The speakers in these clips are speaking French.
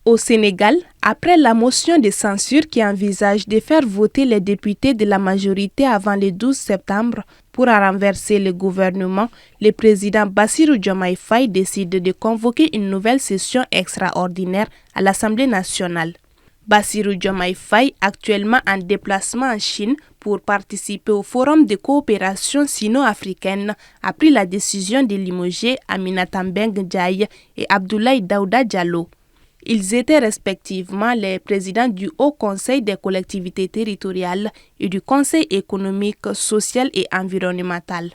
Au Sénégal, après la motion de censure qui envisage de faire voter les députés de la majorité avant le 12 septembre pour renverser le gouvernement, le président Bassirou Diomaye Faye décide de convoquer une nouvelle session extraordinaire à l'Assemblée nationale. Bassirou Diomaye Faye, actuellement en déplacement en Chine pour participer au Forum de coopération sino-africaine, a pris la décision de limoger Aminata Mbengue Ndiaye et Abdoulaye Daouda Diallo. Ils étaient respectivement les présidents du Haut Conseil des collectivités territoriales et du Conseil économique, social et environnemental.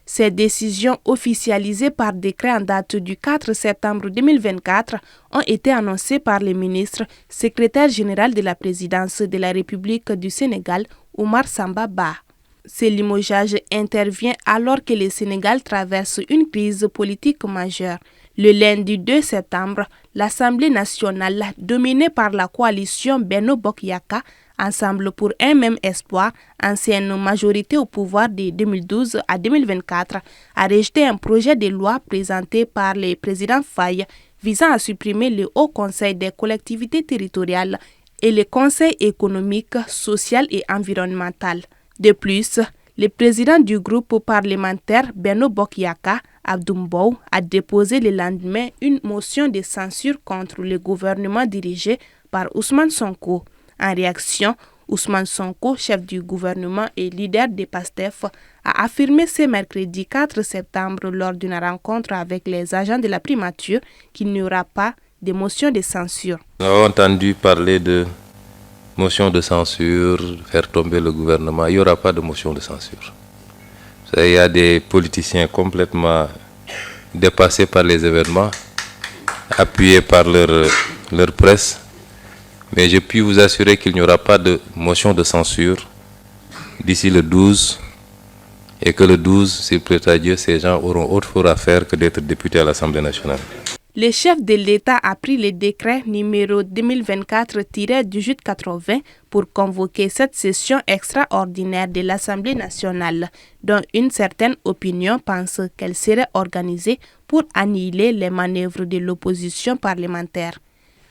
Ces décisions officialisées par décret en date du 4 septembre 2024 ont été annoncées par le ministre, secrétaire général de la présidence de la République du Sénégal, Oumar Samba Ba. Ce limogeage intervient alors que le Sénégal traverse une crise politique majeure. Le lundi 2 septembre, l'Assemblée nationale, dominée par la coalition Benno Bokk Yakaar, Ensemble pour un même espoir, ancienne majorité au pouvoir de 2012 à 2024, a rejeté un projet de loi présenté par le président Faye visant à supprimer le Haut Conseil des collectivités territoriales et le Conseil économique, social et environnemental. De plus, le président du groupe parlementaire Benno Bokk Yakaar, Abdou Mbow, a déposé le lendemain une motion de censure contre le gouvernement dirigé par Ousmane Sonko. En réaction, Ousmane Sonko, chef du gouvernement et leader de PASTEF, a affirmé ce mercredi 4 septembre lors d'une rencontre avec les agents de la primature qu'il n'y aura pas de motion de censure. Nous avons entendu parler de motion de censure, faire tomber le gouvernement. Il n'y aura pas de motion de censure. Il y a des politiciens complètement dépassés par les événements, appuyés par leur presse. Mais je puis vous assurer qu'il n'y aura pas de motion de censure d'ici le 12 et que le 12, s'il plaît à Dieu, ces gens auront autre chose à faire que d'être députés à l'Assemblée nationale. Le chef de l'État a pris le décret numéro 2024-1880 pour convoquer cette session extraordinaire de l'Assemblée nationale, dont une certaine opinion pense qu'elle serait organisée pour annihiler les manœuvres de l'opposition parlementaire.